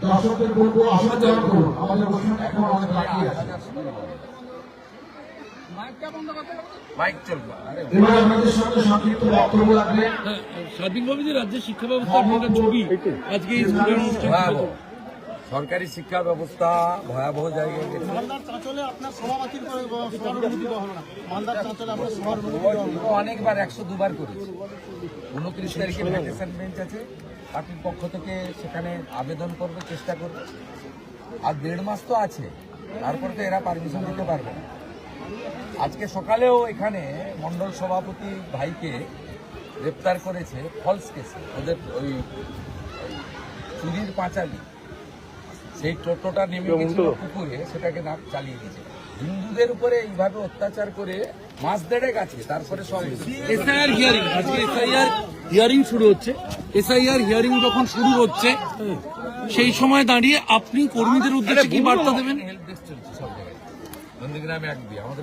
দর্শকদের বলবো আসন গ্রহণ করুন, আমাদের অনুষ্ঠান এখন অনেক বাকি আছে। এবার আপনাদের সঙ্গে সংক্ষিপ্ত বক্তব্য রাখবেন স্বাধীনভাবে যে রাজ্যের শিক্ষা ব্যবস্থার একটা ছবি আজকে এই স্কুলের অনুষ্ঠান সরকারি শিক্ষা ব্যবস্থা ভয়াবহ জায়গায় গেছে। অনেকবার 102 বার করেছি। 29 তারিখে ভ্যাকেশন বেঞ্চ আছে, পার্টির পক্ষ থেকে সেখানে আবেদন করবে, চেষ্টা করবে। আর 1.5 মাস তো আছে, তারপর তো এরা পারমিশন দিতে পারবে না। আজকে সকালেও এখানে মন্ডল সভাপতি ভাইকে গ্রেপ্তার করেছে ফলস কেসে, ওদের ওই চুরির পাঁচালি। সেই টোটোটা নেমে গেছিল পুকুরে, সেটাকে না চালিয়ে দিয়েছে। হিন্দুদের উপরে এইভাবে অত্যাচার করে মাস 1.5 আছে, তারপরে সব এসআইআর হিয়ারিং, আজকে এসআইআর হিয়ারিং শুরু হচ্ছে। এসআইআর হিয়ারিং যখন শুরু হচ্ছে সেই সময় দাঁড়িয়ে আপনি কর্মীদের উদ্দেশ্যে কি বার্তা দেবেন? হেল্প ডেস্ক চলছে সব জায়গায়। নন্দীগ্রামে 1 আমাদের